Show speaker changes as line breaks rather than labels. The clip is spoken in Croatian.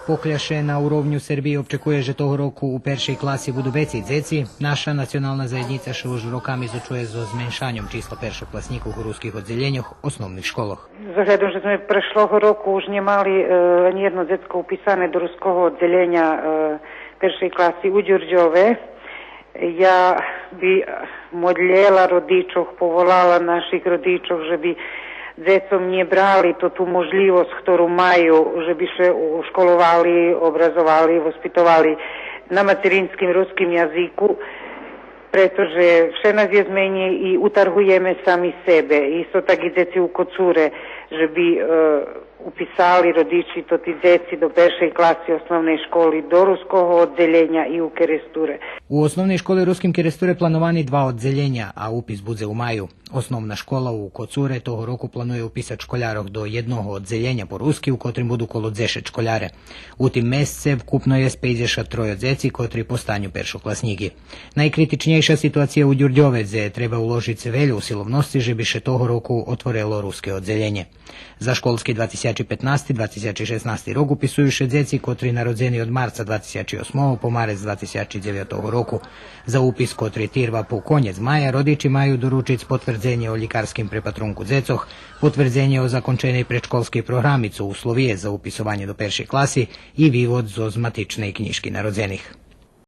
Покляше на уровню Сербії очікує, що того року у першій класі будуть бeci i dzeci. Naša nacionalna zajednica še už rokami izučuje za zmenšanjem čísla першокласників у ruských oddeljenjach osnovných školách.
Zahľadom, že sme prešloho roku už nemali ani jedno decko upisane do ruského oddelenia першої класи u Đurđove, ja bi modljela rodičov, povolala naših rodičov, že bi decom nie brali to tu možljivost, ktorú majú, že by se školovali, obrazovali, vospitovali na materinskim ruskim jaziku, pretože vše nás je zmení i utarhujeme sami sebe. Isto tak i deci u kocure, že bi upisali rodiči to ti deci do першої класи osnovnej školy, do ruskого oddeljenja i u Keresture.
U osnovnej školi ruskim Keresture planovani 2 oddeljenja, a upis bude u maju. Osnovna škola u Kocure toho roku planuje upisati školjarov do jednog oddeljenja po ruski, u kotrim budu kolo 10 školjare. U tim mesece kupno je spejzeša 3 deci, kotri postanju peršoklasniki. Najkritičnejša situacija u Đurđovece treba uložiti se velju usilovnosti, že bi še toho roku otvorilo ruske oddeljenje. Za školski 2015-2016 rok upisuju še deci, kotri narodzeni od marca 2008 po marec 2009 roku. Za upis kotri tirva po konjec maja rodiči maju doručiti potvrđenje o ljikarskim prepatrunku dzecoh, potvrđenje o zakončenej predškolskej programicu, uslovije za upisovanje do peršej klasi i vývod zo matičnej knjiški narodzenih.